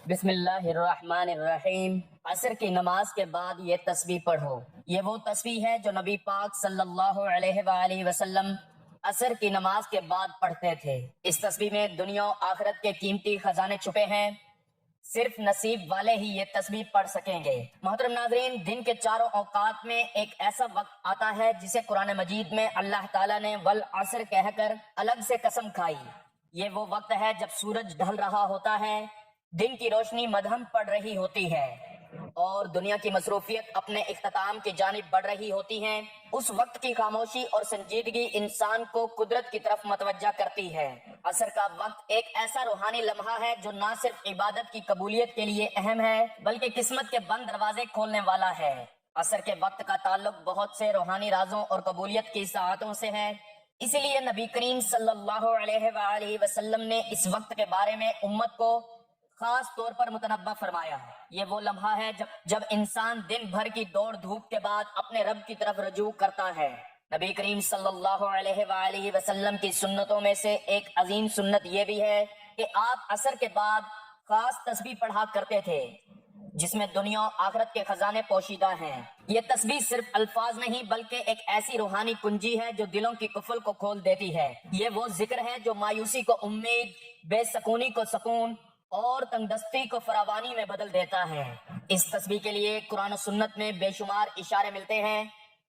بسم اللہ الرحمن الرحیم۔ عصر کی نماز کے بعد یہ تسبیح پڑھو۔ یہ وہ تسبیح ہے جو نبی پاک صلی اللہ علیہ وآلہ وسلم عصر کی نماز کے بعد پڑھتے تھے۔ اس تسبیح میں دنیا و آخرت کے قیمتی خزانے چھپے ہیں، صرف نصیب والے ہی یہ تسبیح پڑھ سکیں گے۔ محترم ناظرین، دن کے چاروں اوقات میں ایک ایسا وقت آتا ہے جسے قرآن مجید میں اللہ تعالیٰ نے والعصر کہہ کر الگ سے قسم کھائی۔ یہ وہ وقت ہے جب سورج ڈھل رہا ہوتا ہے، دن کی روشنی مدھم پڑ رہی ہوتی ہے اور دنیا کی مصروفیت اپنے اختتام کی جانب بڑھ رہی ہوتی ہیں۔ اس وقت کی خاموشی اور سنجیدگی انسان کو قدرت کی طرف متوجہ کرتی ہے۔ عصر کا وقت ایک ایسا روحانی لمحہ ہے جو نہ صرف عبادت کی قبولیت کے لیے اہم ہے بلکہ قسمت کے بند دروازے کھولنے والا ہے۔ عصر کے وقت کا تعلق بہت سے روحانی رازوں اور قبولیت کی ساعتوں سے ہے، اسی لیے نبی کریم صلی اللہ علیہ وآلہ وسلم نے اس وقت کے بارے میں امت کو خاص طور پر متنبہ فرمایا ہے۔ یہ وہ لمحہ ہے جب انسان دن بھر کی دوڑ دھوپ کے بعد اپنے رب کی طرف رجوع کرتا ہے۔ نبی کریم صلی اللہ علیہ وآلہ وسلم کی سنتوں میں سے ایک عظیم سنت یہ بھی ہے کہ آپ عصر کے بعد خاص تسبیح پڑھا کرتے تھے جس میں دنیا و آخرت کے خزانے پوشیدہ ہیں۔ یہ تسبیح صرف الفاظ نہیں بلکہ ایک ایسی روحانی کنجی ہے جو دلوں کی قفل کو کھول دیتی ہے۔ یہ وہ ذکر ہے جو مایوسی کو امید، بے سکونی کو سکون اور تنگدستی کو فراوانی میں بدل دیتا ہے۔ اس تسبیح کے لیے قرآن و سنت میں بے شمار اشارے ملتے ہیں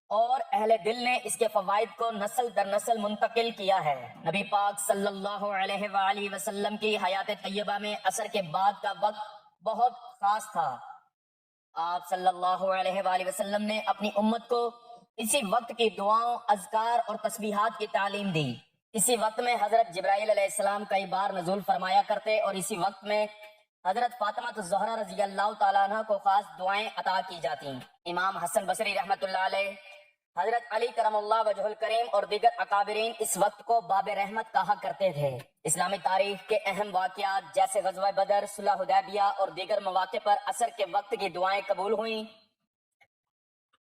اور اہل دل نے اس کے فوائد کو نسل در نسل منتقل کیا ہے۔ نبی پاک صلی اللہ علیہ وآلہ وسلم کی حیات طیبہ میں عصر کے بعد کا وقت بہت خاص تھا۔ آپ صلی اللہ علیہ وآلہ وسلم نے اپنی امت کو اسی وقت کی دعاؤں، اذکار اور تسبیحات کی تعلیم دی۔ اسی وقت میں حضرت جبرائیل علیہ السلام کئی بار نزول فرمایا کرتے اور اسی وقت میں حضرت فاطمہ الزہرا رضی اللہ تعالیٰ عنہ کو خاص دعائیں عطا کی جاتی۔ امام حسن بصری رحمۃ اللہ علیہ، حضرت علی کرم اللہ وجہ الکریم اور دیگر اکابرین اس وقت کو باب رحمت کہا کرتے تھے۔ اسلامی تاریخ کے اہم واقعات جیسے غزوہ بدر، صلح حدیبیہ اور دیگر مواقع پر عصر کے وقت کی دعائیں قبول ہوئیں۔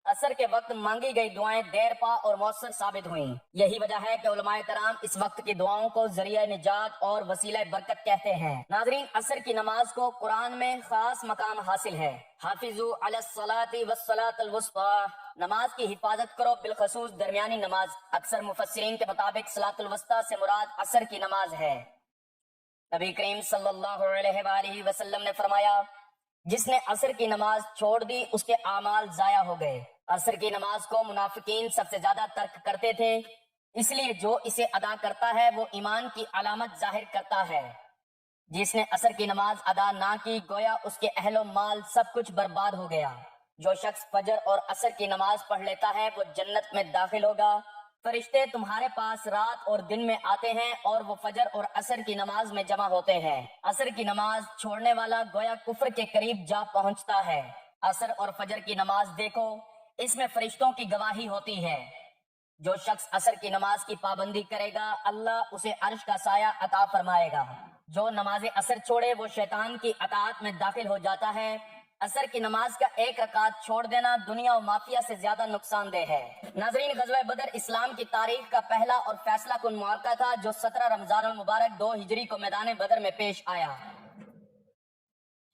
عصر کے وقت مانگی گئی دعائیں دیر پا اور مؤثر ثابت ہوئیں۔ یہی وجہ ہے کہ علماء کرام اس وقت کی دعاؤں کو ذریعہ نجات اور وسیلہ برکت کہتے ہیں۔ ناظرین، عصر کی نماز کو قرآن میں خاص مقام حاصل ہے۔ حافظوا علی الصلاۃ والصلاۃ الوسطی، نماز کی حفاظت کرو، بالخصوص درمیانی نماز۔ اکثر مفسرین کے مطابق صلاۃ الوسطی سے مراد عصر کی نماز ہے۔ نبی کریم صلی اللہ علیہ وآلہ وسلم نے فرمایا، جس نے عصر کی نماز چھوڑ دی اس کے اعمال ضائع ہو گئے۔ عصر کی نماز کو منافقین سب سے زیادہ ترک کرتے تھے، اس لیے جو اسے ادا کرتا ہے وہ ایمان کی علامت ظاہر کرتا ہے۔ جس نے عصر کی نماز ادا نہ کی گویا اس کے اہل و مال سب کچھ برباد ہو گیا۔ جو شخص فجر اور عصر کی نماز پڑھ لیتا ہے وہ جنت میں داخل ہوگا۔ فرشتے تمہارے پاس رات اور دن میں آتے ہیں اور وہ فجر اور عصر کی نماز میں جمع ہوتے ہیں۔ عصر کی نماز چھوڑنے والا گویا کفر کے قریب جا پہنچتا ہے۔ عصر اور فجر کی نماز دیکھو، اس میں فرشتوں کی گواہی ہوتی ہے۔ جو شخص عصر کی نماز کی پابندی کرے گا اللہ اسے عرش کا سایہ عطا فرمائے گا۔ جو نماز عصر چھوڑے وہ شیطان کی اطاعت میں داخل ہو جاتا ہے۔ عصر کی نماز کا ایک رکعت چھوڑ دینا دنیا و مافیا سے زیادہ نقصان دہ ہے۔ ناظرین، غزوہ بدر اسلام کی تاریخ کا پہلا اور فیصلہ کن معرکہ تھا جو 17 رمضان المبارک 2 ہجری کو میدان بدر میں پیش آیا۔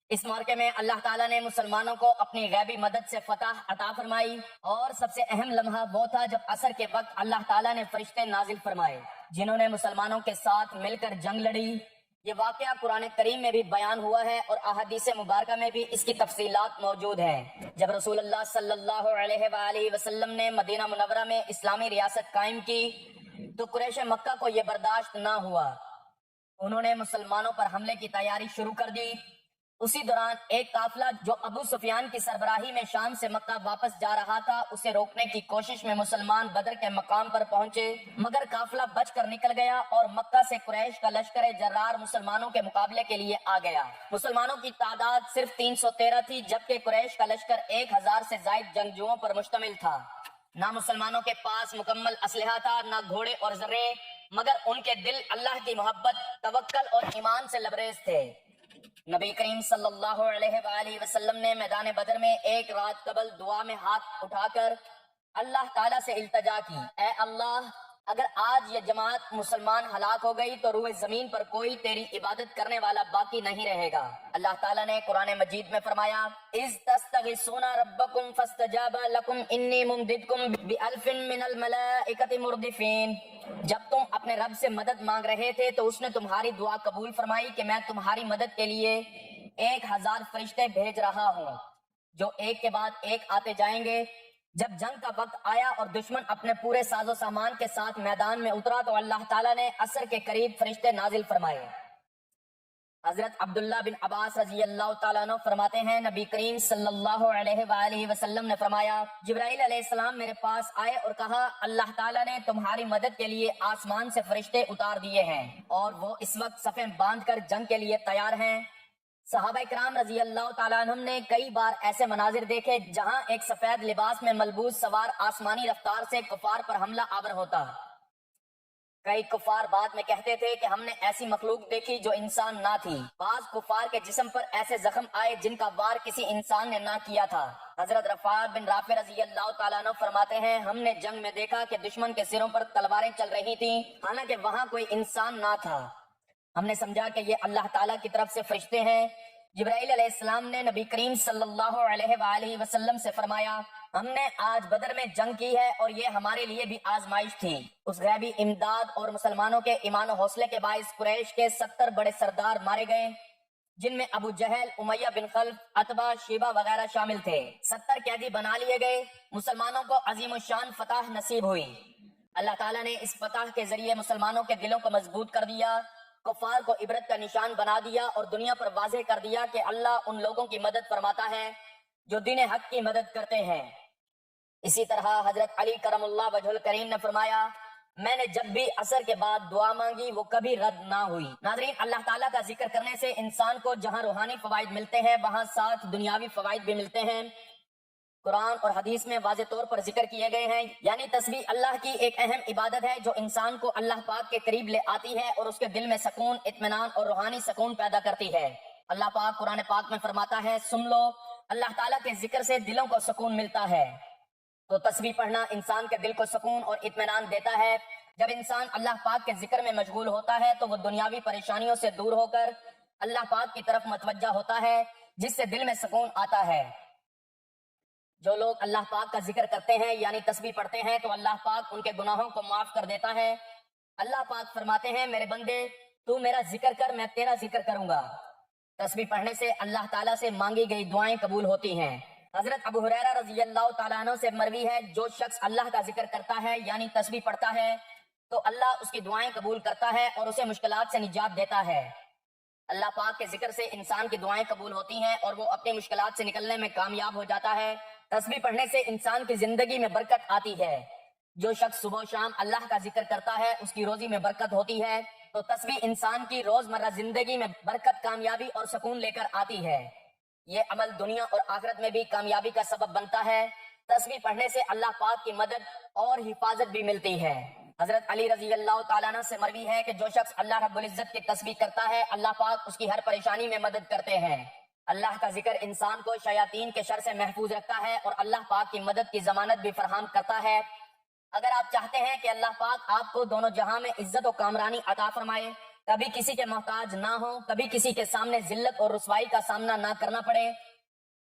اس معرکے میں اللہ تعالیٰ نے مسلمانوں کو اپنی غیبی مدد سے فتح عطا فرمائی اور سب سے اہم لمحہ وہ تھا جب عصر کے وقت اللہ تعالیٰ نے فرشتے نازل فرمائے جنہوں نے مسلمانوں کے ساتھ مل کر جنگ لڑی۔ یہ واقعہ قرآن کریم میں بھی بیان ہوا ہے اور احادیث مبارکہ میں بھی اس کی تفصیلات موجود ہیں۔ جب رسول اللہ صلی اللہ علیہ وآلہ وسلم نے مدینہ منورہ میں اسلامی ریاست قائم کی تو قریش مکہ کو یہ برداشت نہ ہوا۔ انہوں نے مسلمانوں پر حملے کی تیاری شروع کر دی۔ اسی دوران ایک قافلہ جو ابو سفیان کی سربراہی میں شام سے مکہ واپس جا رہا تھا اسے روکنے کی کوشش میں مسلمان بدر کے مقام پر پہنچے، مگر قافلہ بچ کر نکل گیا اور مکہ سے قریش کا لشکر جرار مسلمانوں کے مقابلے کے لیے آ گیا۔ مسلمانوں کی تعداد صرف 313 تھی جبکہ قریش کا لشکر 1000 سے زائد جنگجوؤں پر مشتمل تھا۔ نہ مسلمانوں کے پاس مکمل اسلحہ تھا، نہ گھوڑے اور ذرے، مگر ان کے دل اللہ کی محبت، توکل اور ایمان سے لبریز تھے۔ نبی کریم صلی اللہ علیہ وآلہ وسلم نے میدان بدر میں ایک رات قبل دعا میں ہاتھ اٹھا کر اللہ تعالیٰ سے التجا کی، اے اللہ اگر آج یہ جماعت مسلمان ہلاک ہو گئی تو روئے زمین پر کوئی تیری عبادت کرنے والا باقی نہیں رہے گا۔ اللہ تعالیٰ نے قرآن مجید میں فرمایا اِذْ تَسْتَغِیثُونَ رَبَّکُمْ فَاسْتَجَابَ لَکُمْ إِنِّی مُمْدِدْکُمْ بِأَلْفٍ مِّنَ الْمَلَائِکَةِ مُرْدِفِینَ۔ جب تم اپنے رب سے مدد مانگ رہے تھے تو اس نے تمہاری دعا قبول فرمائی کہ میں تمہاری مدد کے لیے 1000 فرشتے بھیج رہا ہوں جو ایک کے بعد ایک آتے جائیں گے۔ جب جنگ کا وقت آیا اور دشمن اپنے پورے ساز و سامان کے ساتھ میدان میں اترا تو اللہ تعالیٰ نے عصر کے قریب فرشتے نازل فرمائے۔ حضرت عبداللہ بن عباس رضی اللہ تعالیٰ عنہ فرماتے ہیں نبی کریم صلی اللہ علیہ وآلہ وسلم نے فرمایا جبرائیل علیہ السلام میرے پاس آئے اور کہا اللہ تعالیٰ نے تمہاری مدد کے لیے آسمان سے فرشتے اتار دیے ہیں اور وہ اس وقت صفیں باندھ کر جنگ کے لیے تیار ہیں۔ صحابہ کرام رضی اللہ تعالیٰ عنہم نے کئی بار ایسے مناظر دیکھے جہاں ایک سفید لباس میں ملبوس سوار آسمانی رفتار سے کفار پر حملہ آور ہوتا۔ کئی کفار بعد میں کہتے تھے کہ ہم نے ایسی مخلوق دیکھی جو انسان نہ تھی۔ بعض کفار کے جسم پر ایسے زخم آئے جن کا وار کسی انسان نے نہ کیا تھا۔ حضرت رفاع بن رافع رضی اللہ تعالیٰ عنہ فرماتے ہیں ہم نے جنگ میں دیکھا کہ دشمن کے سروں پر تلواریں چل رہی تھیں حالانکہ وہاں کوئی انسان نہ تھا۔ ہم نے سمجھا کہ یہ اللہ تعالیٰ کی طرف سے فرشتے ہیں۔ جبرائیل علیہ السلام نے نبی کریم صلی اللہ علیہ وآلہ وسلم سے فرمایا ہم نے آج بدر میں جنگ کی ہے اور یہ ہمارے لیے بھی آزمائش تھی۔ اس غیبی امداد اور مسلمانوں کے ایمان و حوصلے کے باعث قریش کے 70 بڑے سردار مارے گئے جن میں ابو جہل، امیہ بن خلف، عتبہ، شیبہ وغیرہ شامل تھے۔ 70 قیدی بنا لیے گئے۔ مسلمانوں کو عظیم الشان فتح نصیب ہوئی۔ اللہ تعالیٰ نے اس فتح کے ذریعے مسلمانوں کے دلوں کو مضبوط کر دیا، کفار کو عبرت کا نشان بنا دیا اور دنیا پر واضح کر دیا کہ اللہ ان لوگوں کی مدد فرماتا ہے جو دین حق کی مدد کرتے ہیں۔ اسی طرح حضرت علی کرم اللہ وجہ الکریم نے فرمایا میں نے جب بھی عصر کے بعد دعا مانگی وہ کبھی رد نہ ہوئی۔ ناظرین اللہ تعالیٰ کا ذکر کرنے سے انسان کو جہاں روحانی فوائد ملتے ہیں وہاں ساتھ دنیاوی فوائد بھی ملتے ہیں۔ قرآن اور حدیث میں واضح طور پر ذکر کیے گئے ہیں، یعنی تسبیح اللہ کی ایک اہم عبادت ہے جو انسان کو اللہ پاک کے قریب لے آتی ہے اور اس کے دل میں سکون، اطمینان اور روحانی سکون پیدا کرتی ہے۔ اللہ پاک قرآن پاک میں فرماتا ہے سن لو اللہ تعالیٰ کے ذکر سے دلوں کو سکون ملتا ہے۔ تو تسبیح پڑھنا انسان کے دل کو سکون اور اطمینان دیتا ہے۔ جب انسان اللہ پاک کے ذکر میں مشغول ہوتا ہے تو وہ دنیاوی پریشانیوں سے دور ہو کر اللہ پاک کی طرف متوجہ ہوتا ہے جس سے دل میں سکون آتا ہے۔ جو لوگ اللہ پاک کا ذکر کرتے ہیں یعنی تسبیح پڑھتے ہیں تو اللہ پاک ان کے گناہوں کو معاف کر دیتا ہے۔ اللہ پاک فرماتے ہیں میرے بندے تو میرا ذکر کر میں تیرا ذکر کروں گا۔ تسبیح پڑھنے سے اللہ تعالیٰ سے مانگی گئی دعائیں قبول ہوتی ہیں۔ حضرت ابو ہریرہ رضی اللہ تعالیٰ عنہ سے مروی ہے جو شخص اللہ کا ذکر کرتا ہے یعنی تسبیح پڑھتا ہے تو اللہ اس کی دعائیں قبول کرتا ہے اور اسے مشکلات سے نجات دیتا ہے۔ اللہ پاک کے ذکر سے انسان کی دعائیں قبول ہوتی ہیں اور وہ اپنی مشکلات سے نکلنے میں کامیاب ہو جاتا ہے۔ تسبیح پڑھنے سے انسان کی زندگی میں برکت آتی ہے۔ جو شخص صبح و شام اللہ کا ذکر کرتا ہے اس کی روزی میں برکت ہوتی ہے۔ تو تسبیح انسان کی روزمرہ زندگی میں برکت، کامیابی اور سکون لے کر آتی ہے۔ یہ عمل دنیا اور آخرت میں بھی کامیابی کا سبب بنتا ہے۔ تسبیح پڑھنے سے اللہ پاک کی مدد اور حفاظت بھی ملتی ہے۔ حضرت علی رضی اللہ تعالیٰ عنہ سے مروی ہے کہ جو شخص اللہ رب العزت کی تسبیح کرتا ہے اللہ پاک اس کی ہر پریشانی میں مدد کرتے ہیں۔ اللہ کا ذکر انسان کو شیاطین کے شر سے محفوظ رکھتا ہے اور اللہ پاک کی مدد کی ضمانت بھی فراہم کرتا ہے۔ اگر آپ چاہتے ہیں کہ اللہ پاک آپ کو دونوں جہاں میں عزت و کامرانی عطا فرمائے، کبھی کسی کے محتاج نہ ہو، کبھی کسی کے سامنے ذلت اور رسوائی کا سامنا نہ کرنا پڑے،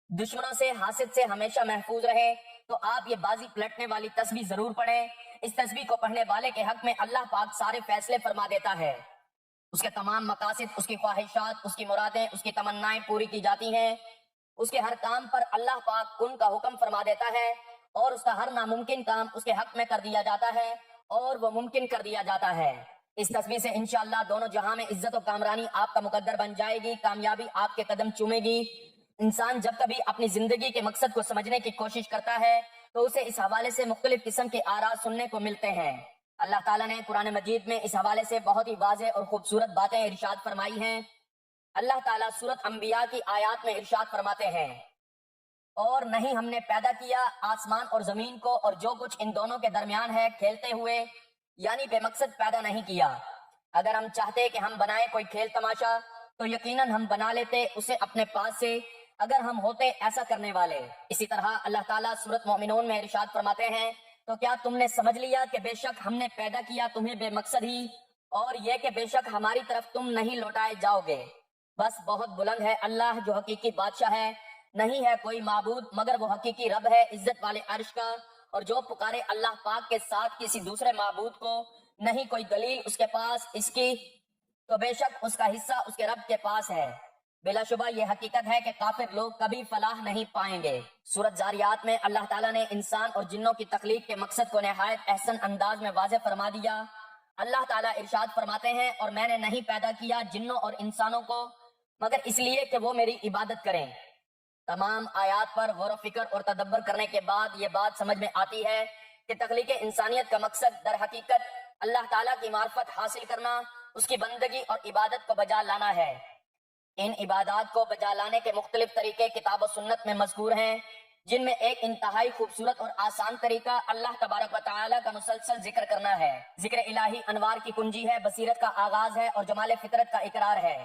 دشمنوں سے، حاسد سے ہمیشہ محفوظ رہے، تو آپ یہ بازی پلٹنے والی تسبیح ضرور پڑھیں۔ اس تسبیح کو پڑھنے والے کے حق میں اللہ پاک سارے فیصلے فرما دیتا ہے۔ اس کے تمام مقاصد، اس کی خواہشات، اس کی مرادیں، اس کی تمنائیں پوری کی جاتی ہیں۔ اس کے ہر کام پر اللہ پاک کن کا حکم فرما دیتا ہے اور اس کا ہر ناممکن کام اس کے حق میں کر دیا جاتا ہے اور وہ ممکن کر دیا جاتا ہے۔ اس تسبیح سے انشاءاللہ دونوں جہاں میں عزت و کامرانی آپ کا مقدر بن جائے گی، کامیابی آپ کے قدم چومے گی۔ انسان جب کبھی اپنی زندگی کے مقصد کو سمجھنے کی کوشش کرتا ہے تو اسے اس حوالے سے مختلف قسم کے آراء سننے کو ملتے ہیں۔ اللہ تعالیٰ نے قرآن مجید میں اس حوالے سے بہت ہی واضح اور خوبصورت باتیں ارشاد فرمائی ہیں۔ اللہ تعالیٰ سورۃ انبیاء کی آیات میں ارشاد فرماتے ہیں اور نہیں ہم نے پیدا کیا آسمان اور زمین کو اور جو کچھ ان دونوں کے درمیان ہے کھیلتے ہوئے، یعنی بے مقصد پیدا نہیں کیا۔ اگر ہم چاہتے کہ ہم بنائیں کوئی کھیل تماشا تو یقیناً ہم بنا لیتے اسے اپنے پاس سے اگر ہم ہوتے ایسا کرنے والے۔ اسی طرح اللہ تعالیٰ سورۃ مومنون میں ارشاد فرماتے ہیں تو کیا تم نے سمجھ لیا کہ بے شک ہم نے پیدا کیا تمہیں بے مقصد ہی، اور یہ کہ بے شک ہماری طرف تم نہیں لوٹائے جاؤ گے؟ بس بہت بلند ہے اللہ جو حقیقی بادشاہ ہے، نہیں ہے کوئی معبود مگر وہ حقیقی رب ہے عزت والے عرش کا، اور جو پکارے اللہ پاک کے ساتھ کسی دوسرے معبود کو، نہیں کوئی دلیل اس کے پاس اس کی، تو بے شک اس کا حصہ اس کے رب کے پاس ہے۔ بلا شبہ یہ حقیقت ہے کہ کافر لوگ کبھی فلاح نہیں پائیں گے۔ سورۃ زاریات میں اللہ تعالیٰ نے انسان اور جنوں کی تخلیق کے مقصد کو نہایت احسن انداز میں واضح فرما دیا۔ اللہ تعالیٰ ارشاد فرماتے ہیں، اور میں نے نہیں پیدا کیا جنوں اور انسانوں کو مگر اس لیے کہ وہ میری عبادت کریں۔ تمام آیات پر غور و فکر اور تدبر کرنے کے بعد یہ بات سمجھ میں آتی ہے کہ تخلیق انسانیت کا مقصد در حقیقت اللہ تعالیٰ کی معرفت حاصل کرنا، اس کی بندگی اور عبادت کو بجا لانا ہے۔ ان عبادات کو بجا لانے کے مختلف طریقے کتاب و سنت میں مذکور ہیں، جن میں ایک انتہائی خوبصورت اور آسان طریقہ اللہ تبارک و تعالیٰ کا مسلسل ذکر کرنا ہے۔ ذکر الہی انوار کی کنجی ہے، بصیرت کا آغاز ہے اور جمال فطرت کا اقرار ہے۔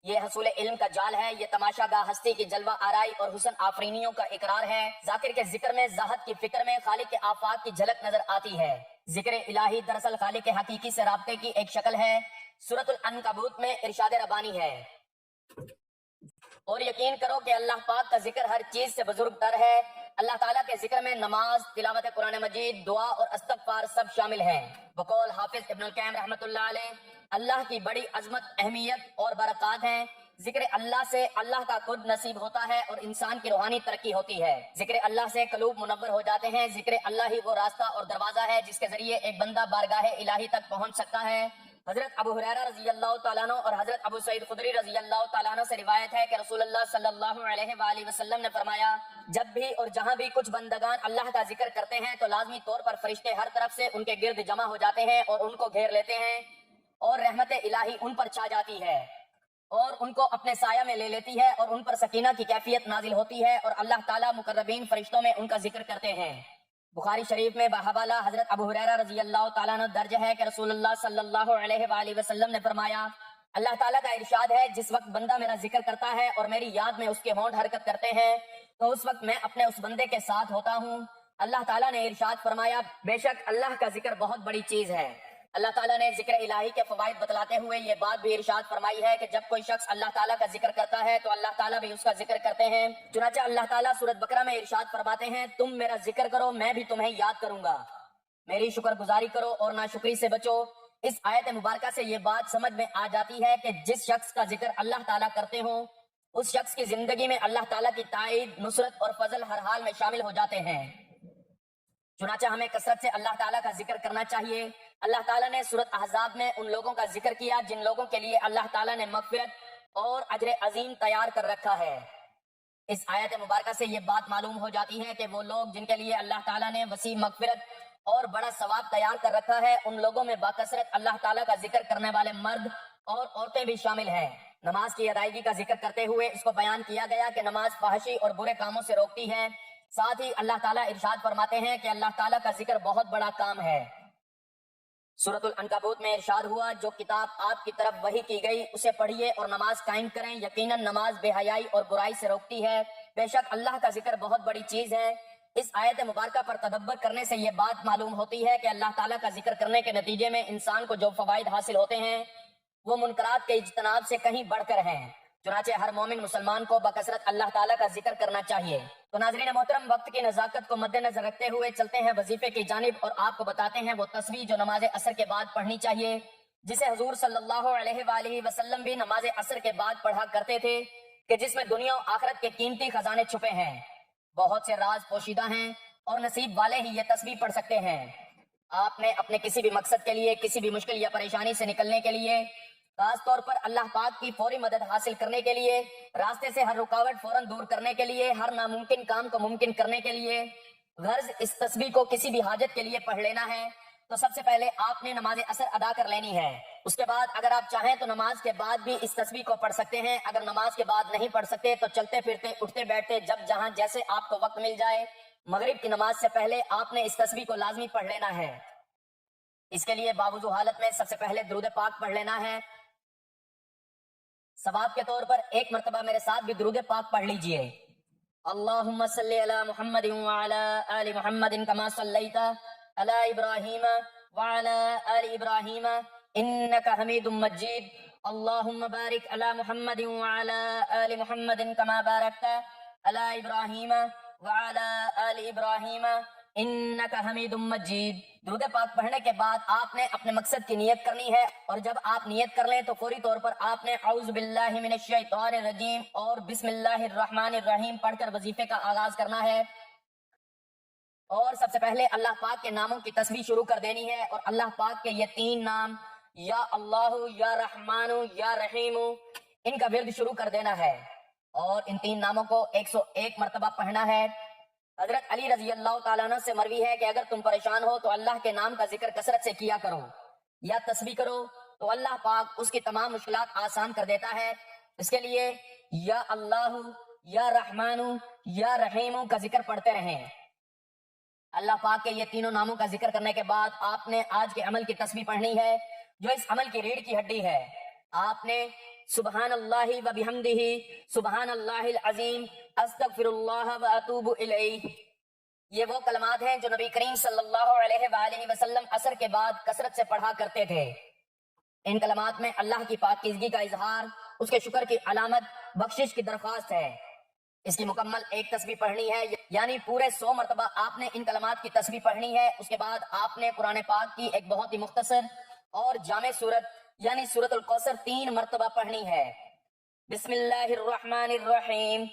یہ حصول علم کا جال ہے، یہ تماشا گاہ ہستی کی جلوہ آرائی اور حسن آفرینیوں کا اقرار ہے۔ ذاکر کے ذکر میں، زاہد کی فکر میں خالق کے آفاق کی جھلک نظر آتی ہے۔ ذکر الہی دراصل خالق حقیقی سے رابطے کی ایک شکل ہے۔ سورۃ العنکبوت میں ارشاد ربانی ہے، اور یقین کرو کہ اللہ پاک کا ذکر ہر چیز سے بزرگ تر ہے۔ اللہ تعالیٰ کے ذکر میں نماز، تلاوت قرآن مجید، دعا اور استغفار سب شامل ہیں۔ بقول حافظ ابن القیم رحمۃ اللہ علیہ، اللہ کی بڑی عظمت، اہمیت اور برکات ہیں۔ ذکر اللہ سے اللہ کا قرب نصیب ہوتا ہے اور انسان کی روحانی ترقی ہوتی ہے۔ ذکر اللہ سے قلوب منور ہو جاتے ہیں۔ ذکر اللہ ہی وہ راستہ اور دروازہ ہے جس کے ذریعے ایک بندہ بارگاہ الہی تک پہنچ سکتا ہے۔ حضرت ابو ہریرہ رضی اللہ تعالیٰ عنہ اور حضرت ابو سعید خدری رضی اللہ تعالیٰ عنہ سے روایت ہے کہ رسول اللہ صلی اللہ علیہ وآلہ وسلم نے فرمایا، جب بھی اور جہاں بھی کچھ بندگان اللہ کا ذکر کرتے ہیں تو لازمی طور پر فرشتے ہر طرف سے ان کے گرد جمع ہو جاتے ہیں اور ان کو گھیر لیتے ہیں، اور رحمت الہی ان پر چھا جاتی ہے اور ان کو اپنے سایہ میں لے لیتی ہے، اور ان پر سکینہ کی کیفیت نازل ہوتی ہے، اور اللہ تعالیٰ مقربین فرشتوں میں ان کا ذکر کرتے ہیں۔ بخاری شریف میں بحوالہ حضرت ابو ہریرہ رضی اللہ تعالیٰ عنہ درج ہے کہ رسول اللہ صلی اللہ علیہ وآلہ وسلم نے فرمایا، اللہ تعالیٰ کا ارشاد ہے، جس وقت بندہ میرا ذکر کرتا ہے اور میری یاد میں اس کے ہونٹ حرکت کرتے ہیں تو اس وقت میں اپنے اس بندے کے ساتھ ہوتا ہوں۔ اللہ تعالیٰ نے ارشاد فرمایا، بے شک اللہ کا ذکر بہت بڑی چیز ہے۔ اللہ تعالیٰ نے ذکر الہی کے فوائد بتلاتے ہوئے یہ بات بھی ارشاد فرمائی ہے کہ جب کوئی شخص اللہ تعالیٰ کا ذکر کرتا ہے تو اللہ تعالیٰ بھی اس کا ذکر کرتے ہیں۔ چنانچہ اللہ تعالیٰ سورۃ بقرہ میں ارشاد فرماتے ہیں، تم میرا ذکر کرو میں بھی تمہیں یاد کروں گا، میری شکر گزاری کرو اور ناشکری سے بچو۔ اس آیت مبارکہ سے یہ بات سمجھ میں آ جاتی ہے کہ جس شخص کا ذکر اللہ تعالیٰ کرتے ہوں اس شخص کی زندگی میں اللہ تعالیٰ کی تائید، نصرت اور فضل ہر حال میں شامل ہو جاتے ہیں۔ چنانچہ ہمیں کثرت سے اللہ تعالیٰ کا ذکر کرنا چاہیے۔ اللہ تعالیٰ نے سورۃ احزاب میں ان لوگوں کا ذکر کیا جن لوگوں کے لیے اللہ تعالیٰ نے مغفرت اور اجر عظیم تیار کر رکھا ہے۔ اس آیت مبارکہ سے یہ بات معلوم ہو جاتی ہے کہ وہ لوگ جن کے لیے اللہ تعالیٰ نے وسیع مغفرت اور بڑا ثواب تیار کر رکھا ہے، ان لوگوں میں باکثرت اللہ تعالیٰ کا ذکر کرنے والے مرد اور عورتیں بھی شامل ہیں۔ نماز کی ادائیگی کا ذکر کرتے ہوئے اس کو بیان کیا گیا کہ نماز فحشی اور برے کاموں سے روکتی ہے۔ ساتھ ہی اللہ تعالیٰ ارشاد فرماتے ہیں کہ اللہ تعالیٰ کا ذکر بہت بڑا کام ہے۔ سورۃ العنکبوت میں ارشاد ہوا، جو کتاب آپ کی طرف وحی کی گئی اسے پڑھیے اور نماز قائم کریں، یقیناً نماز بے حیائی اور برائی سے روکتی ہے۔ بے شک اللہ کا ذکر بہت بڑی چیز ہے۔ اس آیت مبارکہ پر تدبر کرنے سے یہ بات معلوم ہوتی ہے کہ اللہ تعالیٰ کا ذکر کرنے کے نتیجے میں انسان کو جو فوائد حاصل ہوتے ہیں وہ منکرات کے اجتناب سے کہیں بڑھ کر ہیں۔ چنانچہ ہر مومن مسلمان کو بکثرت اللہ تعالیٰ کا ذکر کرنا چاہیے۔ تو ناظرین محترم، وقت کی نزاکت کو مد نظر رکھتے ہوئے چلتے ہیں وظیفے کی جانب اور آپ کو بتاتے ہیں وہ تسبیح جو نماز عصر کے بعد پڑھنی چاہیے، جسے حضور صلی اللہ علیہ وآلہ وسلم بھی نماز عصر کے بعد پڑھا کرتے تھے، کہ جس میں دنیا و آخرت کے قیمتی خزانے چھپے ہیں، بہت سے راز پوشیدہ ہیں اور نصیب والے ہی یہ تسبیح پڑھ سکتے ہیں۔ آپ نے اپنے کسی بھی مقصد کے لیے، کسی بھی مشکل یا پریشانی سے نکلنے کے لیے، خاص طور پر اللہ پاک کی فوری مدد حاصل کرنے کے لیے، راستے سے ہر رکاوٹ فوراً دور کرنے کے لیے، ہر ناممکن کام کو ممکن کرنے کے لیے غرض اس تسبیح کو کسی بھی حاجت کے لیے پڑھ لینا ہے، تو سب سے پہلے آپ نے نماز عصر ادا کر لینی ہے۔ اس کے بعد اگر آپ چاہیں تو نماز کے بعد بھی اس تسبیح کو پڑھ سکتے ہیں۔ اگر نماز کے بعد نہیں پڑھ سکتے تو چلتے پھرتے، اٹھتے بیٹھتے، جب جہاں جیسے آپ کو وقت مل جائے، مغرب کی نماز سے پہلے آپ نے اس تسبیح کو لازمی پڑھ لینا ہے۔ اس کے لیے باوضو حالت میں سب سے پہلے درود پاک پڑھ لینا ہے۔ ثواب کے طور پر ایک مرتبہ میرے ساتھ بھی درود پاک پڑھ لیجئے۔ اللہم صلی علی محمد وعلی آل محمد کما صلیت علی ابراہیم وعلی آل ابراہیم انک حمید مجید اللہم بارک علی محمد وعلی آل محمد کما بارکت علی ابراہیم وعلی آل ابراہیم انک حمید مجید۔ درود پاک پڑھنے کے بعد آپ نے اپنے مقصد کی نیت کرنی ہے، اور جب آپ نیت کر لیں تو فوری طور پر آپ نے اعوذ باللہ من الشیطان الرجیم اور بسم اللہ الرحمن الرحیم پڑھ کر وظیفے کا آغاز کرنا ہے، اور سب سے پہلے اللہ پاک کے ناموں کی تسبیح شروع کر دینی ہے، اور اللہ پاک کے یہ 3 نام یا اللہ، یا رحمان، یا رحیم، ان کا ورد شروع کر دینا ہے، اور ان 3 ناموں کو 101 مرتبہ پڑھنا ہے۔ حضرت علی رضی اللہ تعالیٰ عنہ سے مروی ہے کہ اگر تم پریشان ہو تو اللہ کے نام کا ذکر کثرت سے کیا کرو یا تسبیح کرو تو اللہ پاک اس کی تمام مشکلات آسان کر دیتا ہے۔ اس کے لیے یا اللہ، یا رحمان، یا رحیم کا ذکر پڑھتے رہیں۔ اللہ پاک کے یہ تینوں ناموں کا ذکر کرنے کے بعد آپ نے آج کے عمل کی تسبیح پڑھنی ہے، جو اس عمل کی ریڑھ کی ہڈی ہے۔ آپ نے سبحان اللہ و بحمدہ سبحان اللہ العظیم استغفر اللہ و اتوب الیہ، یہ وہ کلمات ہیں جو نبی کریم صلی اللہ علیہ وآلہ وسلم عصر کے بعد کثرت سے پڑھا کرتے تھے۔ ان کلمات میں اللہ کی پاکیزگی کا اظہار، اس کے شکر کی علامت، بخشش کی درخواست ہے۔ اس کی مکمل ایک تسبیح پڑھنی ہے، یعنی پورے 100 مرتبہ آپ نے ان کلمات کی تسبیح پڑھنی ہے۔ اس کے بعد آپ نے قرآن پاک کی ایک بہت ہی مختصر اور جامع سورت یعنی سورۃ الکوثر 3 مرتبہ پڑھنی ہے۔ بسم اللہ الرحمن الرحیم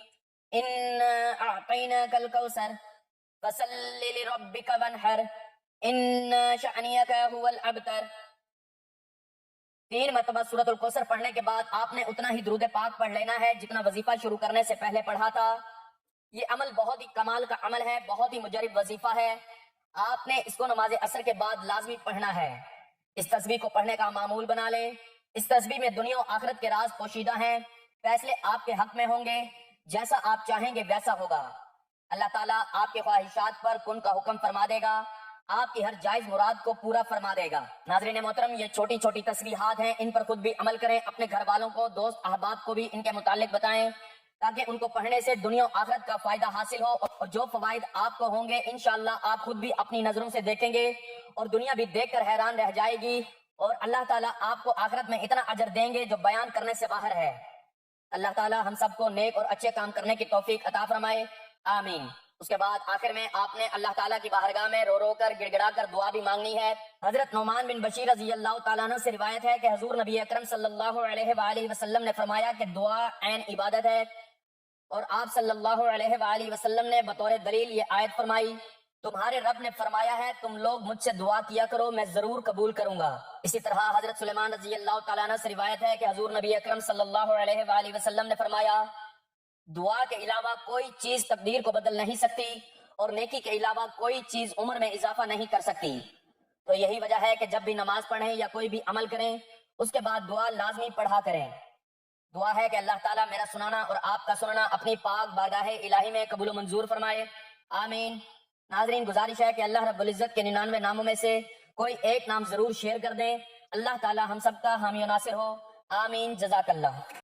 انا اعطیناک الکوثر فصل لربک وانحر ان شأنک هو الابتر۔ 3 مرتبہ سورۃ الکوثر پڑھنے کے بعد آپ نے اتنا ہی درود پاک پڑھ لینا ہے جتنا وظیفہ شروع کرنے سے پہلے پڑھا تھا۔ یہ عمل بہت ہی کمال کا عمل ہے، بہت ہی مجرب وظیفہ ہے۔ آپ نے اس کو نماز عصر کے بعد لازمی پڑھنا ہے۔ اس تسبیح کو پڑھنے کا معمول بنا لیں۔ اس تسبیح میں دنیا و آخرت کے راز پوشیدہ ہیں، فیصلے آپ کے حق میں ہوں گے، جیسا آپ چاہیں گے ویسا ہوگا۔ اللہ تعالیٰ آپ کے خواہشات پر کن کا حکم فرما دے گا، آپ کی ہر جائز مراد کو پورا فرما دے گا۔ ناظرین محترم، یہ چھوٹی چھوٹی تسبیحات ہیں، ان پر خود بھی عمل کریں، اپنے گھر والوں کو، دوست احباب کو بھی ان کے متعلق بتائیں، تاکہ ان کو پڑھنے سے دنیا و آخرت کا فائدہ حاصل ہو، اور جو فوائد آپ کو ہوں گے انشاءاللہ آپ خود بھی اپنی نظروں سے دیکھیں گے، اور دنیا بھی دیکھ کر حیران رہ جائے گی، اور اللہ تعالیٰ آپ کو آخرت میں اتنا اجر دیں گے جو بیان کرنے سے باہر ہے۔ اللہ تعالیٰ ہم سب کو نیک اور اچھے کام کرنے کی توفیق عطا فرمائے، آمین۔ اس کے بعد آخر میں آپ نے اللہ تعالیٰ کی بارگاہ میں رو رو کر گڑ گڑا کر دعا بھی مانگنی ہے۔ حضرت نعمان بن بشیر رضی اللہ تعالیٰ عنہ سے روایت ہے کہ حضور نبی اکرم صلی اللہ علیہ وآلہ وسلم نے فرمایا کہ دعا عین عبادت ہے، اور آپ صلی اللہ علیہ وآلہ وسلم نے بطور دلیل یہ آیت فرمائی، تمہارے رب نے فرمایا ہے تم لوگ مجھ سے دعا کیا کرو میں ضرور قبول کروں گا۔ اسی طرح حضرت سلیمان رضی اللہ تعالیٰ عنہ سے روایت ہے کہ حضور نبی اکرم صلی اللہ علیہ وآلہ وسلم نے فرمایا دعا کے علاوہ کوئی چیز تقدیر کو بدل نہیں سکتی، اور نیکی کے علاوہ کوئی چیز عمر میں اضافہ نہیں کر سکتی۔ تو یہی وجہ ہے کہ جب بھی نماز پڑھیں یا کوئی بھی عمل کریں اس کے بعد دعا لازمی پڑھا کریں۔ دعا ہے کہ اللہ تعالیٰ میرا سنانا اور آپ کا سننا اپنی پاک بارگاہ الہی میں قبول و منظور فرمائے، آمین۔ ناظرین، گزارش ہے کہ اللہ رب العزت کے 99 ناموں میں سے کوئی ایک نام ضرور شیئر کر دیں۔ اللہ تعالیٰ ہم سب کا حامی و ناصر ہو، آمین، جزاک اللہ۔